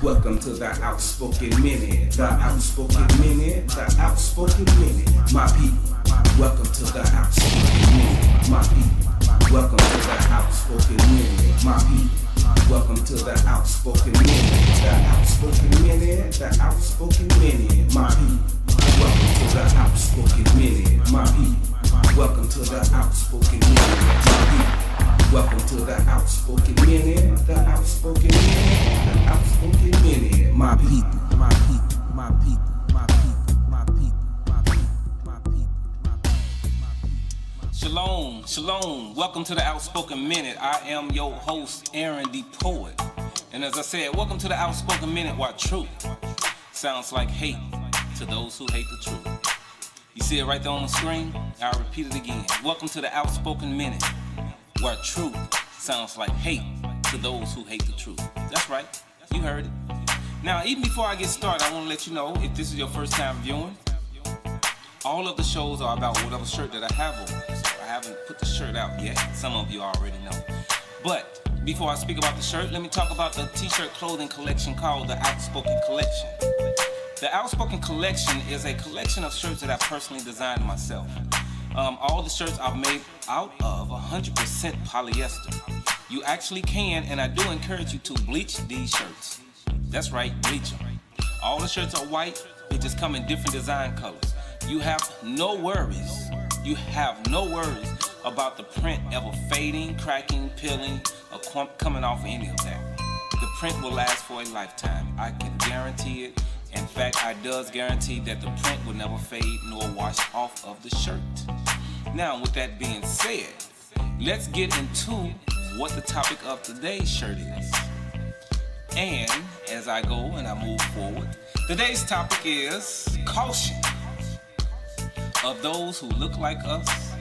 Welcome to the Outspoken Minute, the Outspoken Minute, the Outspoken Minute, my people. Welcome to the Outspoken Minute, my people. Welcome to the Outspoken Minute, my people. Welcome to the Outspoken Minute, the Outspoken Minute, the Outspoken Minute, my people. Welcome to the Outspoken Minute, my people. Welcome to the Outspoken Minute, my people. Welcome to the Outspoken Minute, the Outspoken Minute, the Outspoken Minute, my people, my people, my people, my people, my people, my people, my people, my people. Shalom, shalom. Welcome to the Outspoken Minute. I am your host, Aaron the Poet. And as I said, welcome to the Outspoken Minute, where truth sounds like hate to those who hate the truth. You see it right there on the screen? I'll repeat it again. Welcome to the Outspoken Minute, where truth sounds like hate to those who hate the truth. That's right, you heard it. Now, even before I get started, I want to let you know, if this is your first time viewing, all of the shows are about whatever shirt that I have on. So I haven't put the shirt out yet. Some of you already know. But before I speak about the shirt, let me talk about the t-shirt clothing collection called the Outspoken Collection. The Outspoken Collection is a collection of shirts that I personally designed myself. All the shirts are made out of 100% polyester. You actually can, and I do encourage you to bleach these shirts. That's right, bleach them. All the shirts are white, they just come in different design colors. You have no worries. You have no worries about the print ever fading, cracking, peeling, or coming off any of that. The print will last for a lifetime. I can guarantee it. In fact, I does guarantee that the print will never fade nor wash off of the shirt. Now, with that being said, let's get into what the topic of today's shirt is. And as I go and I move forward, today's topic is caution of those who look like us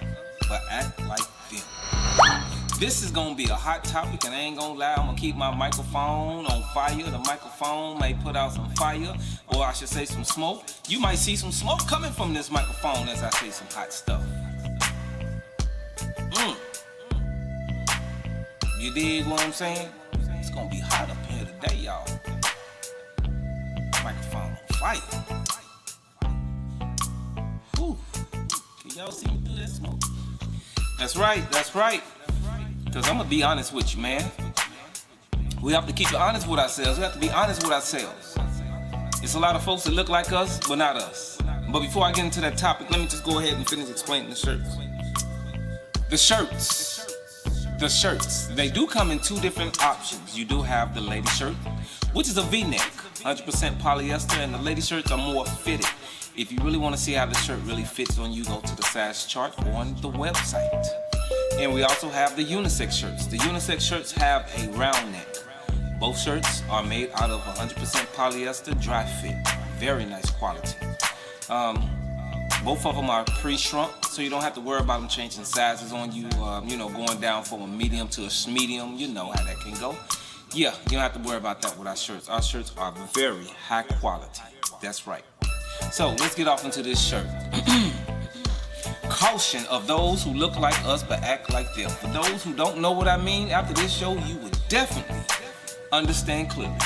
but act like them. This is gonna be a hot topic, and I ain't gonna lie, I'm gonna keep my microphone on fire. The microphone may put out some fire, or I should say some smoke. You might see some smoke coming from this microphone as I say some hot stuff. You dig what I'm saying? It's gonna be hot up here today, y'all. Microphone on fire. Whew. Can y'all see me through that smoke? That's right, that's right. Because I'm going to be honest with you, man. We have to keep it honest with ourselves. We have to be honest with ourselves. It's a lot of folks that look like us, but not us. But before I get into that topic, let me just go ahead and finish explaining the shirts. The shirts. They do come in two different options. You do have the lady shirt, which is a V-neck, 100% polyester, and the lady shirts are more fitted. If you really want to see how the shirt really fits on you, go to the size chart on the website. And we also have the unisex shirts. The unisex shirts have a round neck. Both shirts are made out of 100% polyester dry fit. Very nice quality. Both of them are pre-shrunk, so you don't have to worry about them changing sizes on you. Going down from a medium to a medium. You know how that can go. Yeah, you don't have to worry about that with our shirts. Our shirts are very high quality. That's right. So let's get off into this shirt. Caution of those who look like us but act like them. For those who don't know what I mean, after this show, you would definitely understand clearly.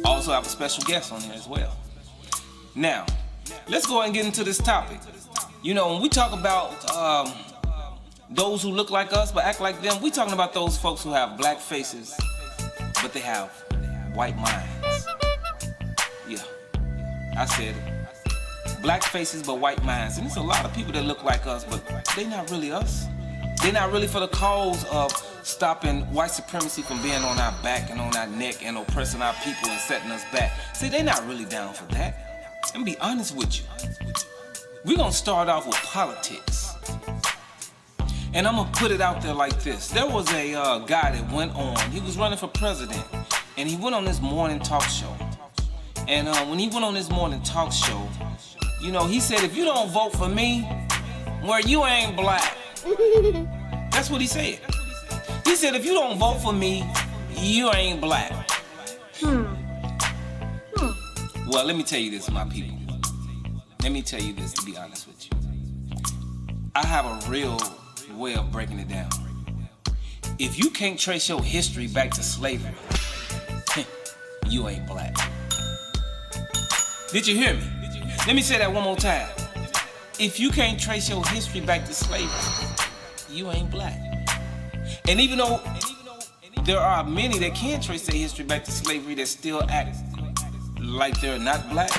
Also have a special guest on here as well. Now, let's go ahead and get into this topic. You know, when we talk about those who look like us but act like them, we talking about those folks who have black faces but they have white minds. Yeah, I said it. Black faces but white minds. And there's a lot of people that look like us, but they not really us. They're not really for the cause of stopping white supremacy from being on our back and on our neck and oppressing our people and setting us back. See, they're not really down for that. And be honest with you. We're gonna start off with politics. And I'm gonna put it out there like this. There was a guy that went on, he was running for president, and he went on this morning talk show. And when he went on this morning talk show, you know, he said, if you don't vote for me, well, you ain't black. That's what he said. He said, if you don't vote for me, you ain't black. Well, let me tell you this, my people. Let me tell you this, to be honest with you. I have a real way of breaking it down. If you can't trace your history back to slavery, you ain't black. Did you hear me? Let me say that one more time. If you can't trace your history back to slavery, you ain't black. And even though there are many that can trace their history back to slavery that still act like they're not black.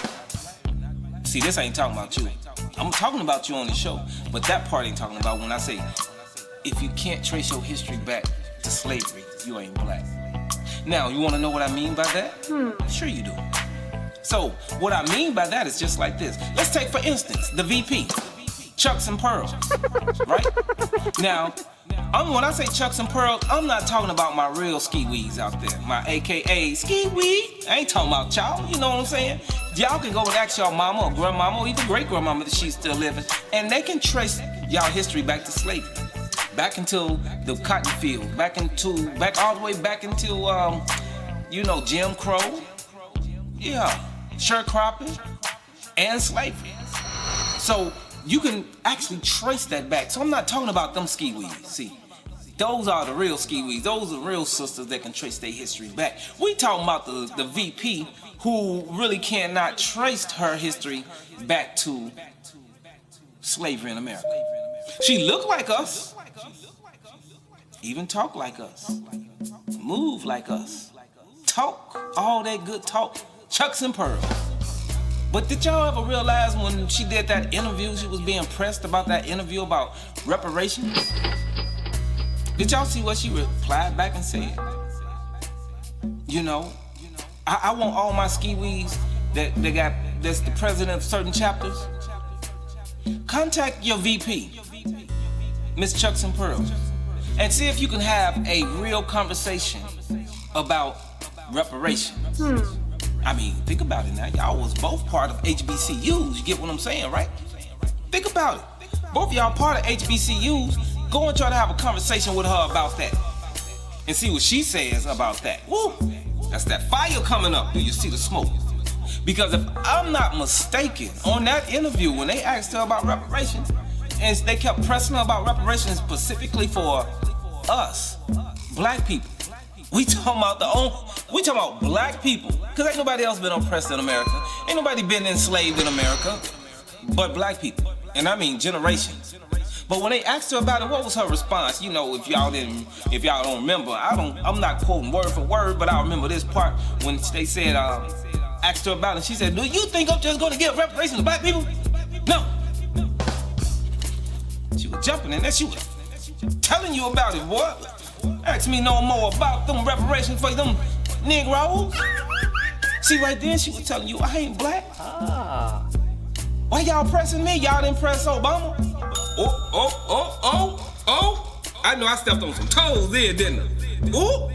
See, this ain't talking about you. I'm talking about you on the show, but that part ain't talking about when I say, if you can't trace your history back to slavery, you ain't black. Now, you want to know what I mean by that? Sure you do. So, what I mean by that is just like this. Let's take, for instance, the VP, Chucks and Pearls, right? Now, when I say Chucks and Pearls, I'm not talking about my real ski-wees out there, my AKA ski-wee. I ain't talking about y'all, you know what I'm saying? Y'all can go and ask y'all mama or grandmama or even great-grandmama that she's still living, and they can trace y'all history back to slavery. Back until the cotton field, back all the way back until, Jim Crow. Yeah, sharecropping and slavery. So you can actually trace that back. So I'm not talking about them ski-wees. See, those are the real ski-wees. Those are real sisters that can trace their history back. We talking about the VP who really cannot trace her history back to slavery in America. She look like us, even talk like us, move like us, talk all that good talk, Chucks and Pearls. But did y'all ever realize when she did that interview, she was being pressed about that interview about reparations? Did y'all see what she replied back and said? I want all my ski-wees that's the president of certain chapters. Contact your VP, Miss Chucks and Pearls, and see if you can have a real conversation about reparations. I mean, think about it now. Y'all was both part of HBCUs. You get what I'm saying, right? Think about it. Both of y'all part of HBCUs. Go and try to have a conversation with her about that. And see what she says about that. Woo! That's that fire coming up. Do you see the smoke? Because if I'm not mistaken, on that interview, when they asked her about reparations, and they kept pressing her about reparations specifically for us, black people. We talking about black people. Because ain't nobody else been oppressed in America. Ain't nobody been enslaved in America but black people. And I mean generations. But when they asked her about it, what was her response? If y'all don't remember, I'm not quoting word for word, but I remember this part when they said, asked her about it. She said, do you think I'm just gonna give reparations to black people? No. She was jumping in there, she was telling you about it, boy. Ask me no more about them reparations for them Negroes. See, right then she was telling you I ain't black. Why y'all pressing me? Y'all didn't press Obama. Oh. I know I stepped on some toes there, didn't I? Ooh.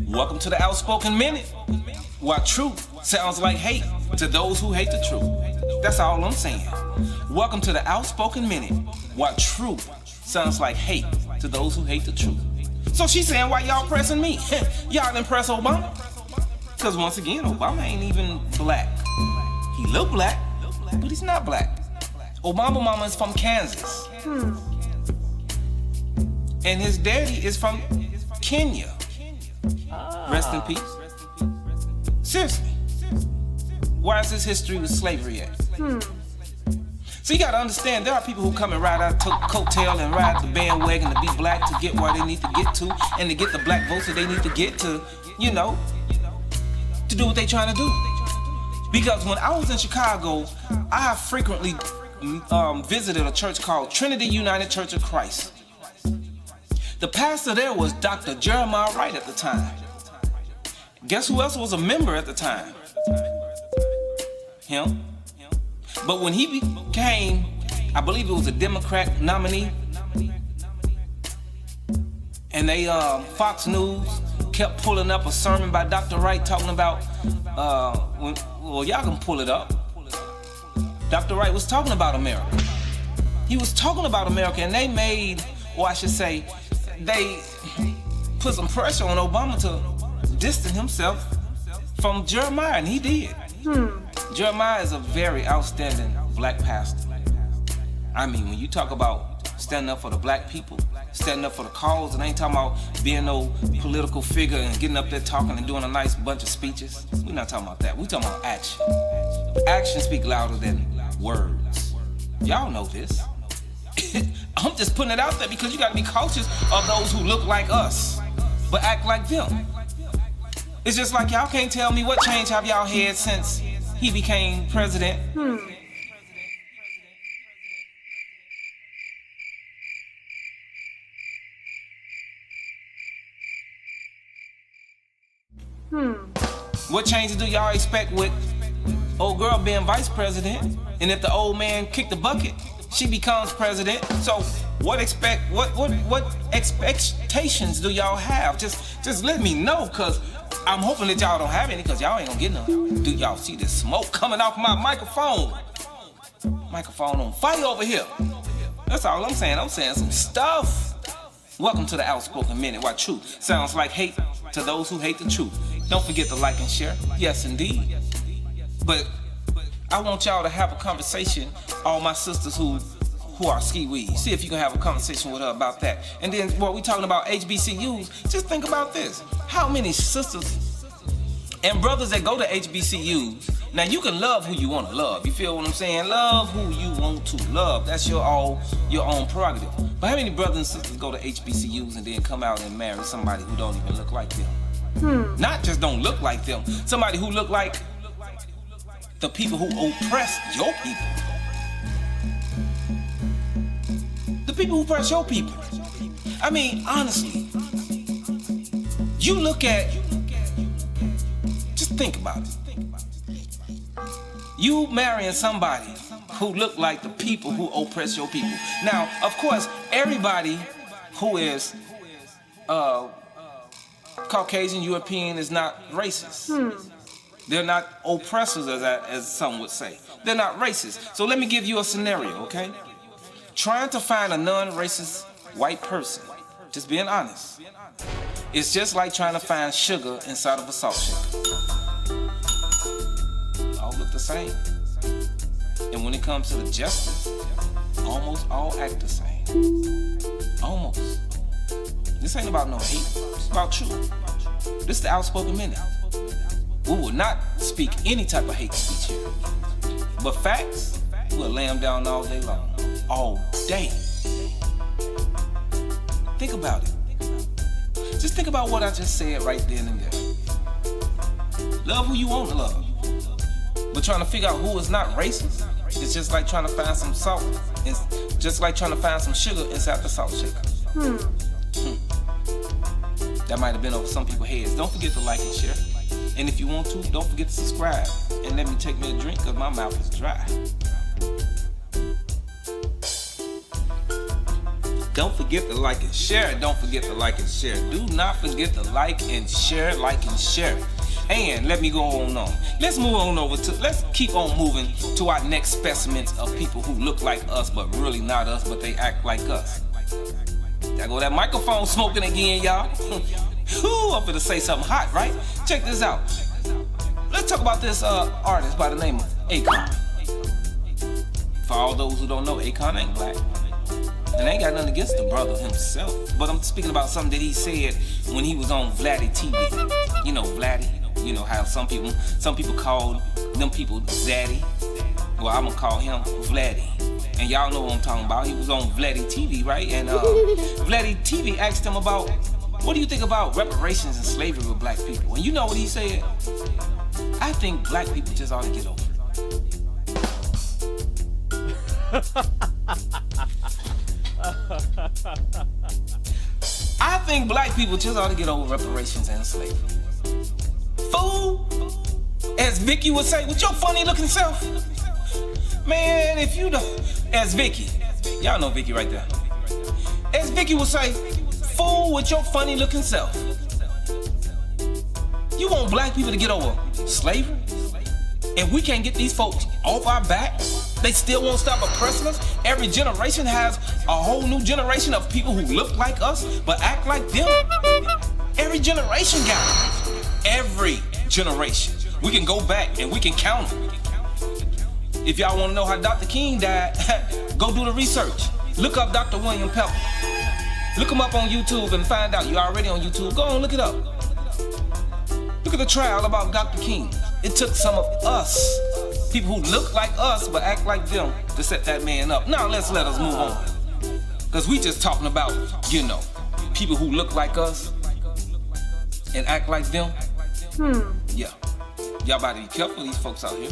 Welcome to the Outspoken Minute. Why truth sounds like hate to those who hate the truth. That's all I'm saying. Welcome to the Outspoken Minute. Why truth sounds like hate to those who hate the truth. So she's saying, why y'all pressing me? Y'all didn't press Obama? Because once again, Obama ain't even black. He look black, but he's not black. Obama mama is from Kansas. And his daddy is from Kenya. Rest in peace. Seriously. Why is this history with slavery at? So you gotta understand, there are people who come and ride our coattail and ride the bandwagon to be black to get where they need to get to and to get the black votes that they need to get to, to do what they trying to do. Because when I was in Chicago, I have frequently visited a church called Trinity United Church of Christ. The pastor there was Dr. Jeremiah Wright at the time. Guess who else was a member at the time? Him. But when he became, I believe it was a Democrat nominee, and they, Fox News kept pulling up a sermon by Dr. Wright talking about, well, y'all can pull it up. Dr. Wright was talking about America. He was talking about America, and they made, or I should say, they put some pressure on Obama to distance himself from Jeremiah, and he did. Jeremiah is a very outstanding black pastor. I mean, when you talk about standing up for the black people, standing up for the cause, and I ain't talking about being no political figure and getting up there talking and doing a nice bunch of speeches. We're not talking about that. We're talking about action. Actions speak louder than words. Y'all know this. I'm just putting it out there because you gotta be cautious of those who look like us, but act like them. It's just like y'all can't tell me what change have y'all had since he became president. What changes do y'all expect with old girl being vice president? And if the old man kicked the bucket, she becomes president. So what expectations do y'all have? Just let me know, cause I'm hoping that y'all don't have any, cause y'all ain't gonna get none. Do y'all see this smoke coming off my microphone? Microphone on fire over here. That's all I'm saying. I'm saying some stuff. Welcome to the Outspoken Minute, why truth sounds like hate to those who hate the truth. Don't forget to like and share. Yes, indeed. But I want y'all to have a conversation, all my sisters who are ski-weed. See if you can have a conversation with her about that. And then, well, we talking about HBCUs. Just think about this. How many sisters and brothers that go to HBCUs, now you can love who you want to love. You feel what I'm saying? Love who you want to love. That's your own prerogative. But how many brothers and sisters go to HBCUs and then come out and marry somebody who don't even look like them? Not just don't look like them, somebody who look like the people who oppress your people. The people who oppress your people. I mean, honestly, you look at, just think about it. You marrying somebody who look like the people who oppress your people. Now, of course, everybody who is Caucasian, European is not racist. They're not oppressors, as some would say. They're not racist. So let me give you a scenario, okay? Trying to find a non-racist white person, just being honest, it's just like trying to find sugar inside of a salt shaker. All look the same. And when it comes to the justice, almost all act the same. Almost. This ain't about no hate. It's about truth. This is the Outspoken Minute. We will not speak any type of hate speech here. But facts, we'll lay them down all day long. All day. Think about it. Just think about what I just said right then and there. Love who you want to love. But trying to figure out who is not racist, it's just like trying to find some salt. It's just like trying to find some sugar inside the salt shaker. That might have been over some people's heads. Don't forget to like and share. And if you want to, don't forget to subscribe. And let me take me a drink because my mouth is dry. Don't forget to like and share. Don't forget to like and share. Do not forget to like and share, like and share. And let me go on. Let's move on let's keep on moving to our next specimens of people who look like us, but really not us, but they act like us. There go that microphone smoking again, y'all. Whew, I'm finna say something hot, right? Check this out. Let's talk about this artist by the name of Akon. For all those who don't know, Akon ain't black. And I ain't got nothing against the brother himself. But I'm speaking about something that he said when he was on Vladdy TV. You know Vladdy? You know how some people call them people Zaddy. Well, I'm gonna call him Vladdy. And y'all know what I'm talking about. He was on Vladdy TV, right? And Vladdy TV asked him about, what do you think about reparations and slavery with black people? And you know what he said? I think black people just ought to get over it. I think black people just ought to get over reparations and slavery. Fool! As Vicky would say, with your funny looking self. Man, if you don't, as Vicky, y'all know Vicky right there. As Vicky would say, fool with your funny looking self. You want black people to get over slavery? And we can't get these folks off our back? They still won't stop oppressing us? Every generation has a whole new generation of people who look like us but act like them? Every generation got it. Every generation. We can go back and we can count them. If y'all want to know how Dr. King died, go do the research. Look up Dr. William Pepper. Look him up on YouTube and find out. You're already on YouTube. Go on, look it up. Look at the trial about Dr. King. It took some of us, people who look like us but act like them, to set that man up. Now let us move on. Because we just talking about, people who look like us and act like them. Yeah. Y'all about to be careful, these folks out here.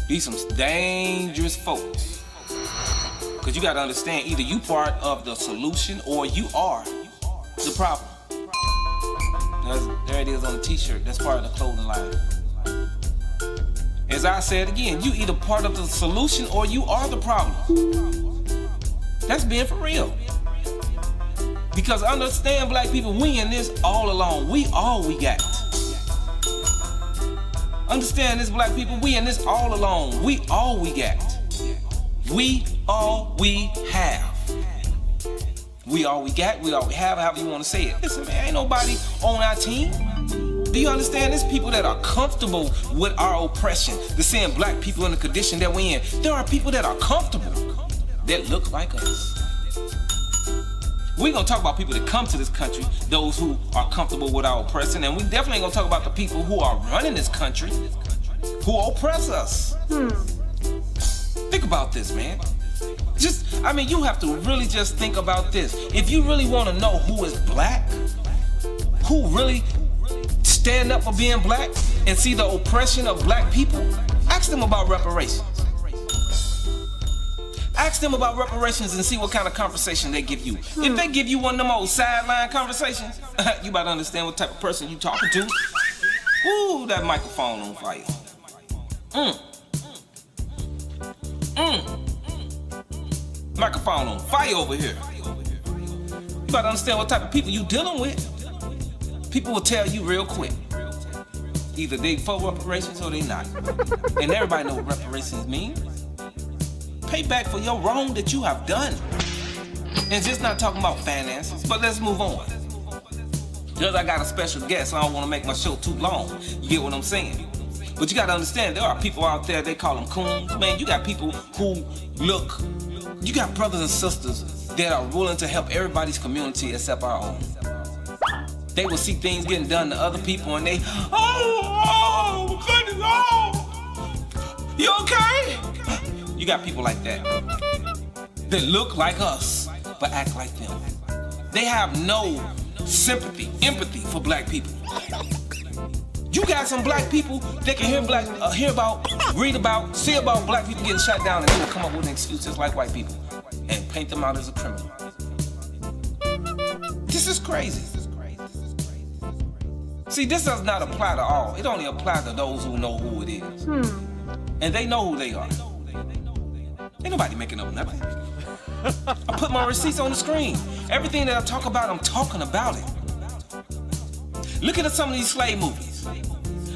These some dangerous folks. Because you got to understand, either you part of the solution or you are the problem. There it is on the t-shirt. That's part of the clothing line. As I said again, you either part of the solution or you are the problem. That's being for real. Because understand, black people, we in this all alone. We all we got. Understand this, black people, we in this all alone. We all we got. We all we have. We all we got, we all we have, however you want to say it. Listen, man, ain't nobody on our team. Do you understand? There's people that are comfortable with our oppression. They're seeing black people in the condition that we're in. There are people that are comfortable that look like us. We're going to talk about people that come to this country, those who are comfortable with our oppression, and we definitely ain't going to talk about the people who are running this country, who oppress us. Think about this, man. You have to really just think about this. If you really want to know who is black, who really stand up for being black and see the oppression of black people, ask them about reparations. Ask them about reparations and see what kind of conversation they give you. If they give you one of them old sideline conversations, you better understand what type of person you talking to. Ooh, that microphone on fire. Microphone on fire over here. You better understand what type of people you dealing with. People will tell you real quick. Either they for reparations or they not. And everybody know what reparations mean. Pay back for your wrong that you have done. And just not talking about finances, but let's move on. Because I got a special guest, so I don't want to make my show too long. You get what I'm saying? But you got to understand, there are people out there, they call them coons. Man, you got people who look, you got brothers and sisters that are willing to help everybody's community except our own. They will see things getting done to other people and they, goodness, you okay? You got people like that look like us, but act like them. They have no sympathy, empathy for black people. You got some black people that can hear about, read about, see about black people getting shot down, and they will come up with an excuse just like white people and paint them out as a criminal. This is crazy. See, this does not apply to all. It only applies to those who know who it is. And they know who they are. Ain't nobody making up nothing. I put my receipts on the screen. Everything that I talk about, I'm talking about it. Look at some of these slave movies.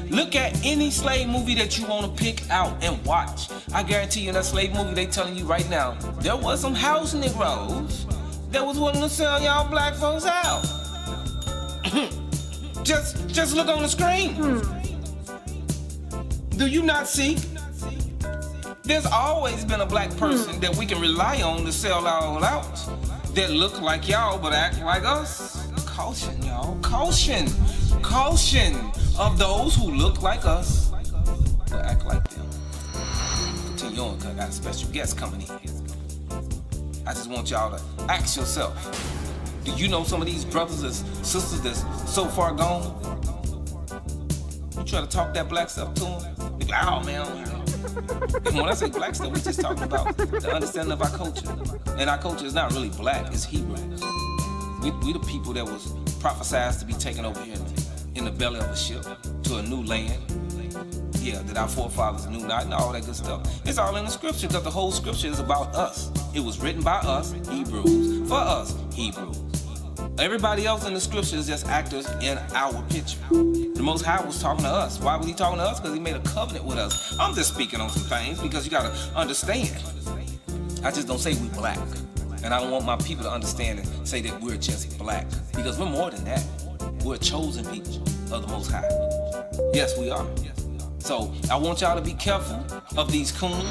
Look at any slave movie that you want to pick out and watch. I guarantee you in that slave movie, they telling you right now, there was some house Negroes that was willing to sell y'all black folks out. Just look on the screen. Do you not see? There's always been a black person that we can rely on to sell our out that look like y'all but act like us. Caution, y'all. Caution. Caution of those who look like us but act like them. Continue on, because I got a special guest coming in. I just want y'all to ask yourself, do you know some of these brothers and sisters that's so far gone? You try to talk that black stuff to them, they be like, oh man, and when I say black stuff, we just talking about the understanding of our culture. And our culture is not really black, it's Hebrews. We the people that was prophesied to be taken over here in the belly of a ship to a new land. Yeah, that our forefathers knew not, and all that good stuff. It's all in the scripture, because the whole scripture is about us. It was written by us, Hebrews, for us, Hebrews. Everybody else in the scripture is just actors in our picture. The Most High was talking to us. Why was he talking to us? Because he made a covenant with us. I'm just speaking on some things because you got to understand. I just don't say we black. And I don't want my people to understand and say that we're just black. Because we're more than that. We're a chosen people of the Most High. Yes, we are. So I want y'all to be careful of these coons.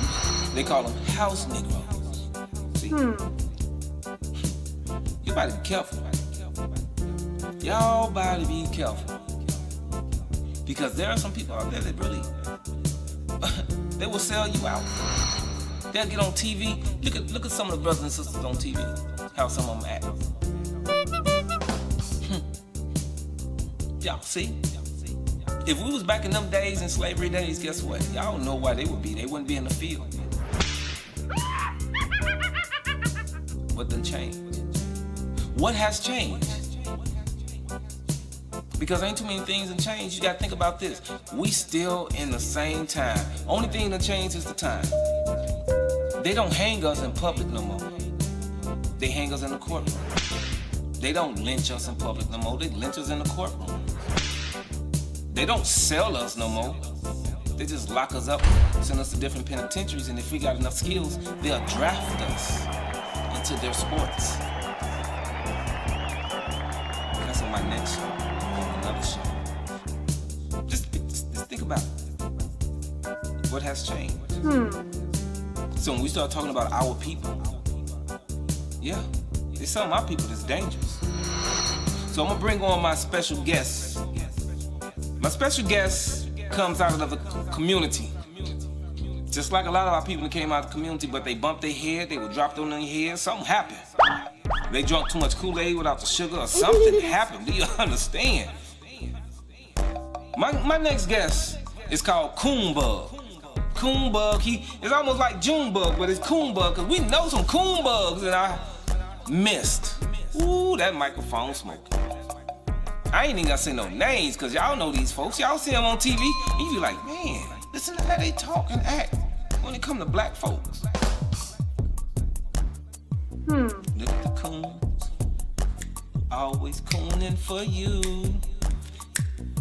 They call them house Negroes. See? You better be careful. Y'all better be careful. Because there are some people out there that really, they will sell you out. They'll get on TV. Look at some of the brothers and sisters on TV. How some of them act. Y'all see? If we was back in them days, in slavery days, guess what? Y'all know why they would be. They wouldn't be in the field. What done changed? What has changed? Because ain't too many things done changed. You gotta think about this. We still in the same time. Only thing that changed is the time. They don't hang us in public no more. They hang us in the courtroom. They don't lynch us in public no more. They lynch us in the courtroom. They don't sell us no more. They just lock us up, send us to different penitentiaries, and if we got enough skills, they'll draft us into their sports. That's on my next show, on another show. Just think about it. What has changed? So when we start talking about our people, yeah, there's some of my people that's dangerous. So I'm gonna bring on my special guest. My special guest comes out of the community. Just like a lot of our people that came out of the community, but they bumped their head, they were dropped on their head, something happened. They drank too much Kool-Aid without the sugar, or something happened. Do you understand? My next guest is called Coonbug. Coonbug, it's almost like Junebug, but it's Coonbug, because we know some Coonbugs in our midst. Ooh, that microphone smoking. I ain't even gotta say no names, because y'all know these folks. Y'all see them on TV, and you be like, man, listen to how they talk and act when it come to black folks. Look at the coons, always cooning for you.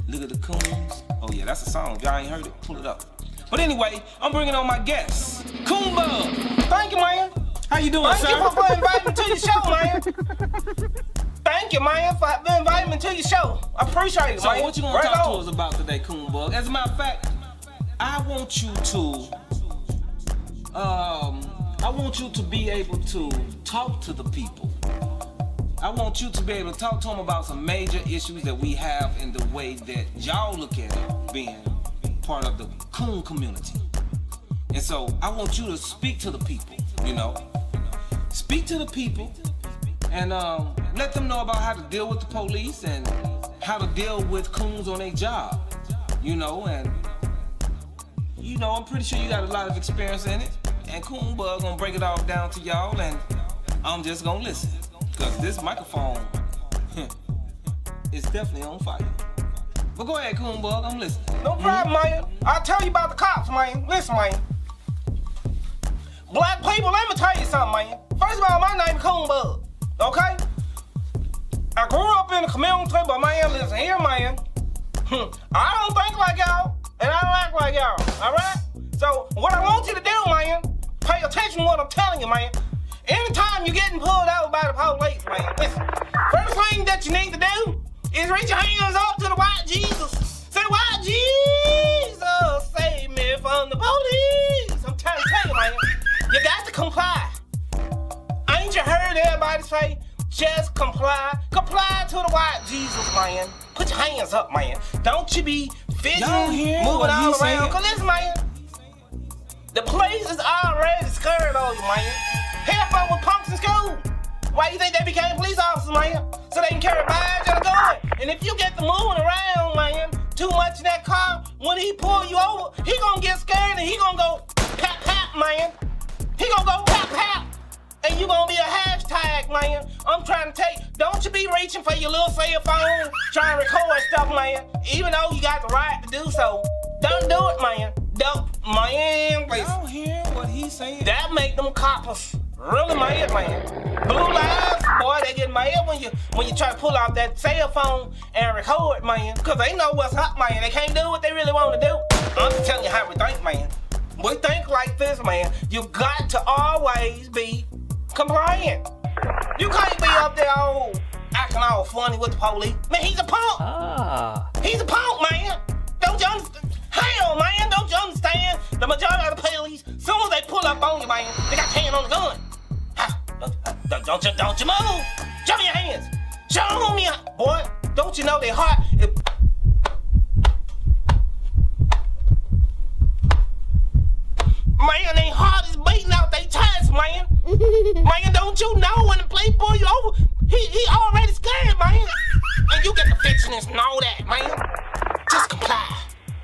Look at the coons. Oh yeah, that's a song. If y'all ain't heard it, pull it up. But anyway, I'm bringing on my guest, Coonbug. Thank you, man. How you doing, sir? Thank you for inviting me to your show, man. Thank you, man, for inviting me to your show. I appreciate it, So man. what you gonna talk to us about today, Coonbug? As a matter of fact, I want you to be able to talk to the people. I want you to be able to talk to them about some major issues that we have in the way that y'all look at it, being part of the coon community. And so I want you to speak to the people, you know. Speak to the people and let them know about how to deal with the police and how to deal with coons on their job, you know. And, you know, I'm pretty sure you got a lot of experience in it. And Coonbug gonna break it all down to y'all, and I'm just gonna listen. Because this microphone is definitely on fire. But go ahead, Coonbug, I'm listening. No problem, man. I'll tell you about the cops, man. Listen, man. Black people, let me tell you something, man. First of all, my name is Coonbug, okay? I grew up in the community, but man, listen here, man. I don't think like y'all, and I don't act like y'all, all right? So what I want you to do, man, pay attention to what I'm telling you, man. Anytime you're getting pulled over by the police, man, listen. First thing that you need to do is reach your hands up to the white Jesus. Say, white Jesus, save me from the police. I'm trying to tell you, man, you got to comply. Ain't you heard everybody say, just comply? Comply to the white Jesus, man. Put your hands up, man. Don't you be fidgeting, moving all around. Cause listen, man, the police is already scared of you, man. Half of them were punks in school. Why you think they became police officers, man? So they can carry a badge and a gun. And if you get to moving around, man, too much in that car, when he pull you over, he gonna get scared and he gonna go pap pap, man. He gonna go pap pap. And you gonna be a hashtag, man. I'm trying to tell you, don't you be reaching for your little cell phone, trying to record stuff, man. Even though you got the right to do so. Don't do it, man. Don't, man, please. Y'all hear what he's saying? That make them coppers really mad, man. Blue lives, boy, they get mad when you try to pull out that cell phone and record, man. Cause they know what's up, man. They can't do what they really want to do. I'm just telling you how we think, man. We think like this, man. You got to always be compliant. You can't be up there all acting all funny with the police. Man, he's a punk. He's a punk, man. Don't you understand? Hell, man, don't you understand? The majority of the police, as soon as they pull up on you, man, they got your hand on the gun. Don't you move. Jump your on me, boy. Don't you know they hot? Man, they hard as beating out they chest, man. Man, don't you know when the playboy you over, he already scared, man. And you get the fixiness and all that, man. Just comply.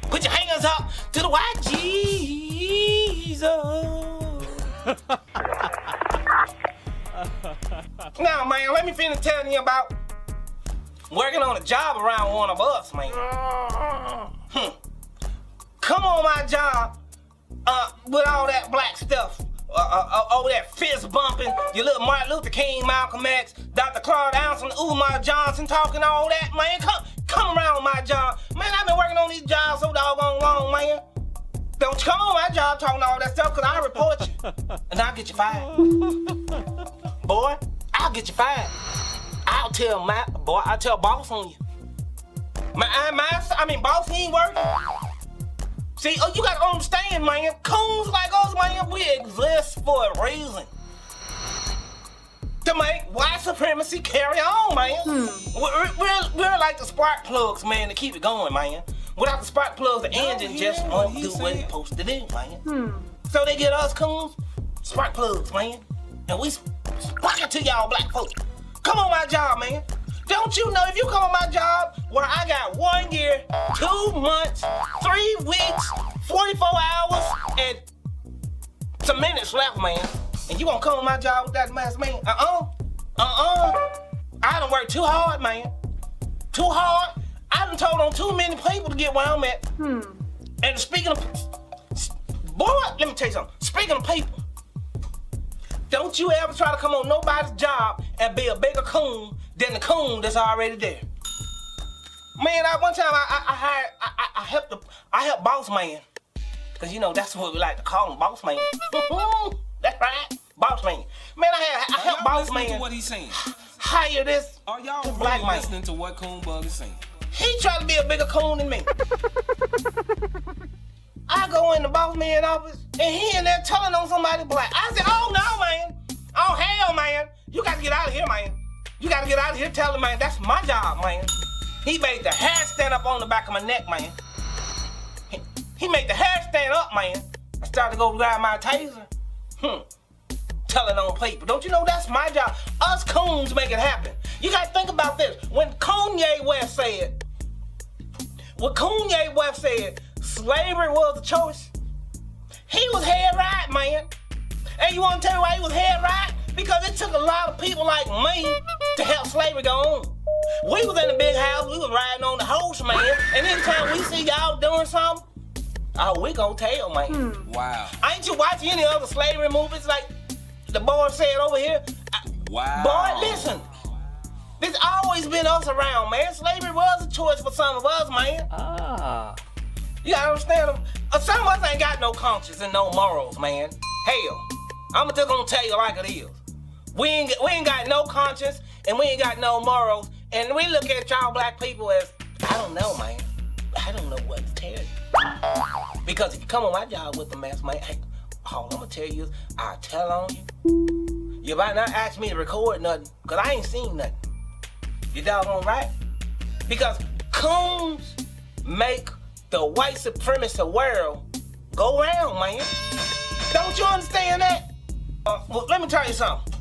Put your hands up to the white Jesus. Now, man, let me finish telling you about working on a job around one of us, man. Come on my job with all that black stuff. All that fist bumping, your little Martin Luther King, Malcolm X, Dr. Claude Allen, Umar Johnson talking all that, man. Come around my job. Man, I've been working on these jobs so doggone long, man. Don't you come on my job talking all that stuff, cause I'll report you. And I'll get you fired. Boy, I'll get you fired. I'll tell boss on you. Boss, he ain't working. See, you gotta understand, man. Coons like us, man, we exist for a reason. To make white supremacy carry on, man. We're like the spark plugs, man, to keep it going, man. Without the spark plugs, the engine just won't do what it's supposed to do, man. So they get us coons, spark plugs, man. And we spark it to y'all black folks. Come on my job, man. Don't you know if you come on my job where I got 1 year, 2 months, 3 weeks, 44 hours, and some minutes left, man, and you gonna come on my job with that mess, man? I done worked too hard, man. Too hard. I done told on too many people to get where I'm at. And speaking of, boy, let me tell you something. Speaking of people, don't you ever try to come on nobody's job and be a bigger coon than the coon that's already there. Man, one time I helped boss man. Cause you know that's what we like to call him, boss man. That's right, boss man. Man, I helped boss man. To what he's saying? Hire this Are y'all really black man. listening to what Coonbug is saying? He tried to be a bigger coon than me. I go in the boss man office and he in there telling on somebody black. I said, oh no, man. Oh hell, man. You gotta get out of here, man. You gotta get out of here telling, man, that's my job, man. He made the hair stand up on the back of my neck, man. He made the hair stand up, man. I started to go grab my taser. Telling on people. Don't you know that's my job? Us coons make it happen. You gotta think about this. When Kanye West said, slavery was a choice, he was head right, man. And you wanna tell me why he was head right? Because it took a lot of people like me to help slavery go on. We was in the big house, we was riding on the horse, man. And anytime we see y'all doing something, oh, we gonna tell, man. Wow. Ain't you watching any other slavery movies like the boy said over here? Wow. Boy, listen. There's always been us around, man. Slavery was a choice for some of us, man. You gotta understand, some of us ain't got no conscience and no morals, man. Hell, I'm just gonna tell you like it is. We ain't got no conscience and we ain't got no morals, and we look at y'all black people as, I don't know, man. I don't know what to tell you. Because if you come on my job with the mess, man, all I'm gonna tell you is, I'll tell on you. You might not ask me to record nothing, because I ain't seen nothing. You doggone right? Because coons make the white supremacist world go round, man. Don't you understand that? Well, let me tell you something.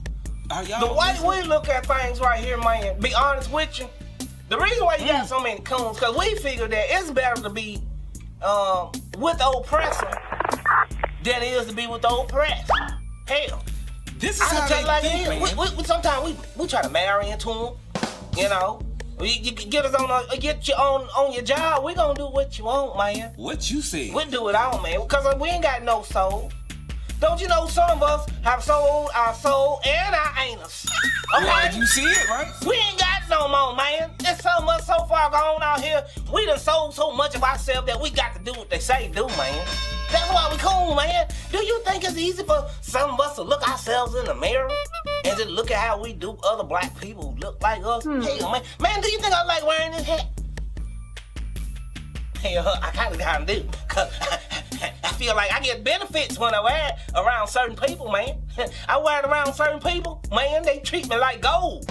The way we look at things right here, man, be honest with you, the reason why you got so many coons, because we figure that it's better to be with the oppressor than it is to be with the oppressed. Hell, this is how they think, man. Sometimes we try to marry into them, you know. You get us get you on your job, we gonna do what you want, man. What you said? We do it all, man, because we ain't got no soul. Don't you know some of us have soul, our soul, and our anus? Okay? Yeah, you see it, right? We ain't got no more, man. There's so much so far gone out here. We done sold so much of ourselves that we got to do what they say do, man. That's why we cool, man. Do you think it's easy for some of us to look ourselves in the mirror and just look at how we do other black people who look like us? Hell, man. Man, do you think I like wearing this hat? Hell, I kinda do. Cause I feel like I get benefits when I wear it around certain people, man. I wear it around certain people, man, they treat me like gold.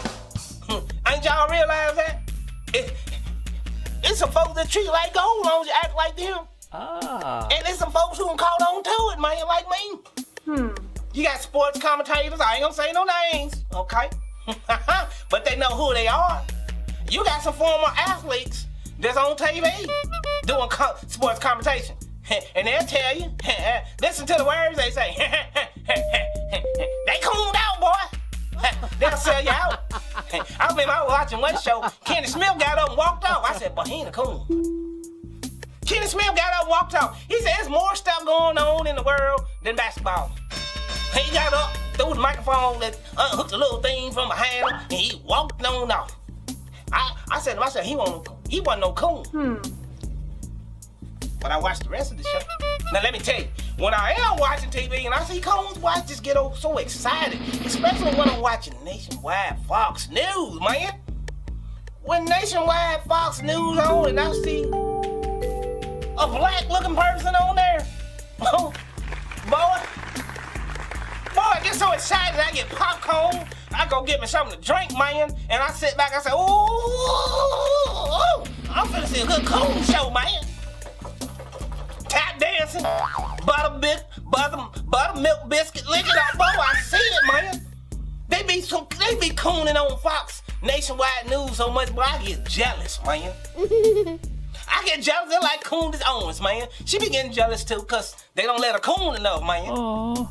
Ain't y'all realize It's some folks that treat you like gold, long as you act like them. Ah. And there's some folks who can call on to it, man, like me. You got sports commentators, I ain't gonna say no names, okay? But they know who they are. You got some former athletes that's on TV doing sports commentation. And they'll tell you, listen to the words they say. They cooled out, boy. They'll sell you out. I remember I was watching one show, Kenny Smith got up and walked off. I said, but he ain't a cool. Kenny Smith got up and walked off. He said, there's more stuff going on in the world than basketball. He got up, threw the microphone, that unhooked the little thing from behind him, and he walked on off. I said to myself, he wasn't no coon. But I watched the rest of the show. Now let me tell you, when I am watching TV and I see coons, boy, I just get so excited. Especially when I'm watching Nationwide Fox News, man. When Nationwide Fox News on and I see a black looking person on there, oh, boy, I get so excited I get popcorn. I go get me something to drink, man, and I sit back, I say, ooh, I'm finna see a good coon show, man. Tap dancing, buttermilk biscuit licking up, boy, I see it, man. They be cooning on Fox Nationwide News so much, but I get jealous, man. I get jealous. They're like Candace Owens, man. She be getting jealous too, cause they don't let her coon enough, man. Oh.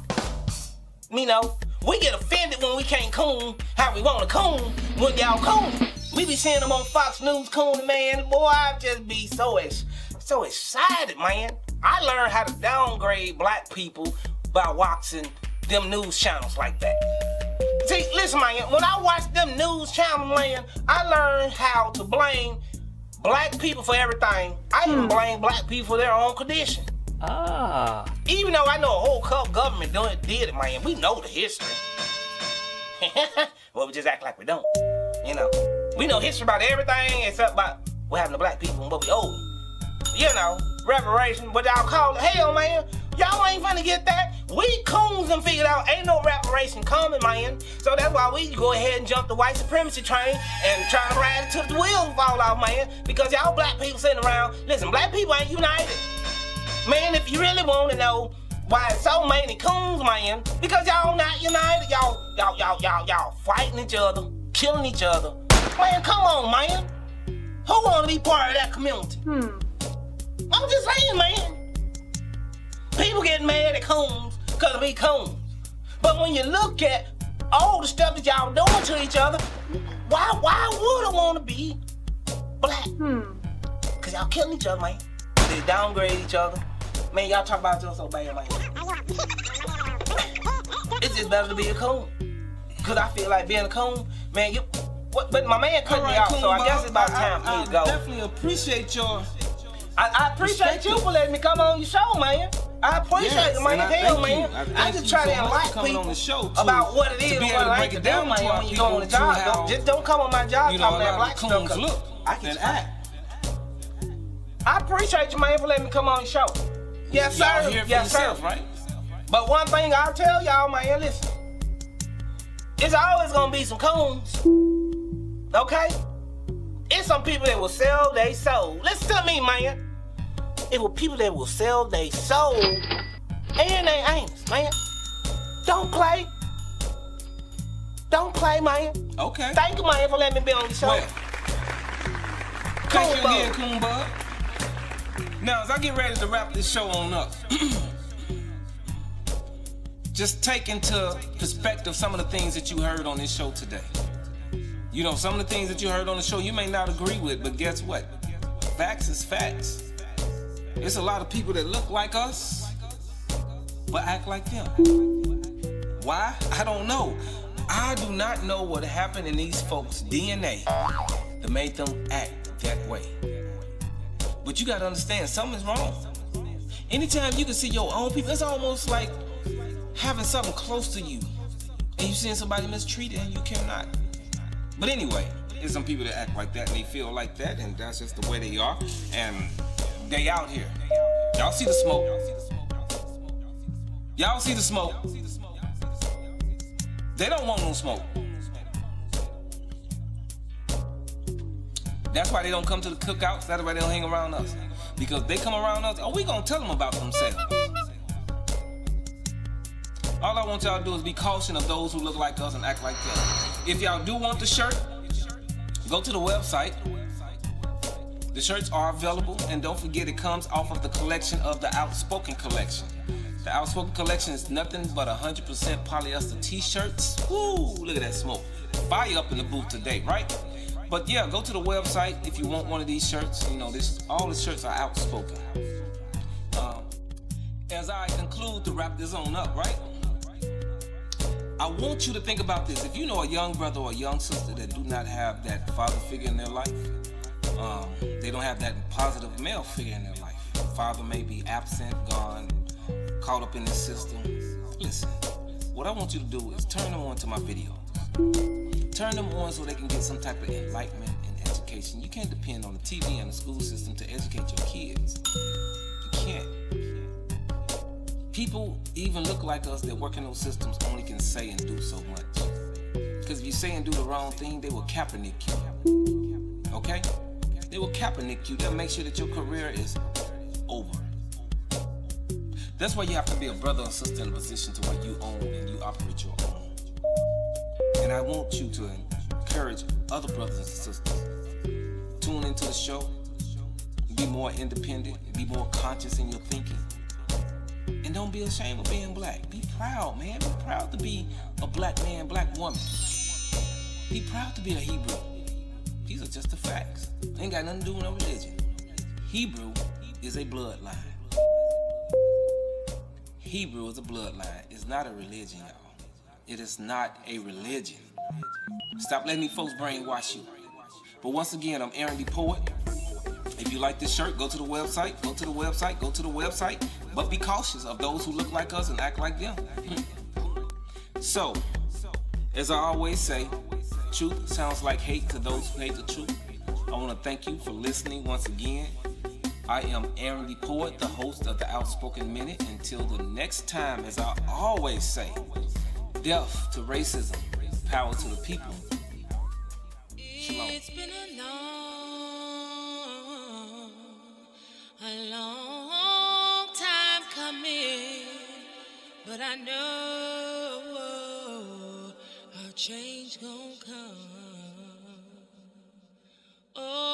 You know, we get offended when we can't coon how we want to coon when y'all coon. We be seeing them on Fox News cooning, man. Boy, I just be so excited, man. I learned how to downgrade black people by watching them news channels like that. See, listen, man, when I watch them news channels, man, I learned how to blame black people for everything. I even blame black people for their own condition. Ah. Even though I know a whole government did it, man, we know the history. Well, we just act like we don't. You know, we know history about everything except about what happened to black people and what we owe. You know, reparation, what y'all call it. Hell, man, y'all ain't finna get that. We coons and figured out ain't no reparation coming, man. So that's why we go ahead and jump the white supremacy train and try to ride it till the wheels fall off, man. Because y'all black people sitting around, listen, black people ain't united. Man, if you really want to know why so many coons, man, because y'all not united, y'all fighting each other, killing each other. Man, come on, man. Who want to be part of that community? I'm just saying, man. People get mad at coons because we coons. But when you look at all the stuff that y'all doing to each other, why would I want to be black? Because y'all killing each other, man. They downgrade each other. Man, y'all talk about each other so bad, man. It's just better to be a coon. Because I feel like being a coon, man, but my man cut me off, so I guess it's about time for me to go. I definitely appreciate your... I appreciate you for letting me come on your show, man. I appreciate it, man. Hell, man. I just try to enlighten people on the show about what it is and what I ain't to do, man, when you go on the job. Just don't come on my job talking that black stuff. Look I can act. I appreciate you, man, for letting me come on your show. Yes, sir. Y'all hear for yourself, right? But one thing I'll tell y'all, man, listen. It's always gonna be some coons. Okay? It's some people that will sell their soul. Listen to me, man. It will people that will sell their soul and their anus, man. Don't play. Don't play, man. Okay. Thank you, man, for letting me be on the show. Well, thank you again, Coon Bug. Now, as I get ready to wrap this show on up, just take into perspective some of the things that you heard on this show today. You know, some of the things that you heard on the show you may not agree with, but guess what? Facts is facts. There's a lot of people that look like us, but act like them. Why? I don't know. I do not know what happened in these folks' DNA that made them act that way. But you gotta understand, something's wrong. Anytime you can see your own people, it's almost like having something close to you and you seeing somebody mistreated and you cannot. But anyway, there's some people that act like that and they feel like that, and that's just the way they are, and they out here. Y'all see the smoke. Y'all see the smoke. They don't want no smoke. That's why they don't come to the cookouts. That's why they don't hang around us. Because they come around us, we gonna tell them about themselves. All I want y'all to do is be cautious of those who look like us and act like them. If y'all do want the shirt, go to the website. The shirts are available, and don't forget it comes off of the collection of the Outspoken collection. The Outspoken collection is nothing but 100% polyester t-shirts. Woo, look at that smoke. Fire up in the booth today, right? But yeah, go to the website if you want one of these shirts. You know, all the shirts are Outspoken. As I conclude to wrap this on up, right? I want you to think about this. If you know a young brother or a young sister that do not have that father figure in their life, they don't have that positive male figure in their life. Father may be absent, gone, caught up in the system. Listen, what I want you to do is turn them on to my videos. Turn them on so they can get some type of enlightenment and education. You can't depend on the TV and the school system to educate your kids. You can't. People even look like us that work in those systems only can say and do so much. Because if you say and do the wrong thing, they will Kaepernick you. Okay? They will Kaepernick you. They'll make sure that your career is over. That's why you have to be a brother or sister in a position to where you own and you operate your own. And I want you to encourage other brothers and sisters. Tune into the show. Be more independent. Be more conscious in your thinking. And don't be ashamed of being black. Be proud, man. Be proud to be a black man, black woman. Be proud to be a Hebrew. These are just the facts. Ain't got nothing to do with no religion. Hebrew is a bloodline. Hebrew is a bloodline. It's not a religion, y'all. It is not a religion. Stop letting these folks brainwash you. But once again, I'm Aaron the Poet. If you like this shirt, go to the website, go to the website, go to the website. But be cautious of those who look like us and act like them. So, as I always say, truth sounds like hate to those who hate the truth. I want to thank you for listening once again. I am Aaron the Poet, the host of the Outspoken Minute. Until the next time, as I always say, death to racism, power to the people. Shalom. It's been a long time coming, but I know a change gon' come. Oh.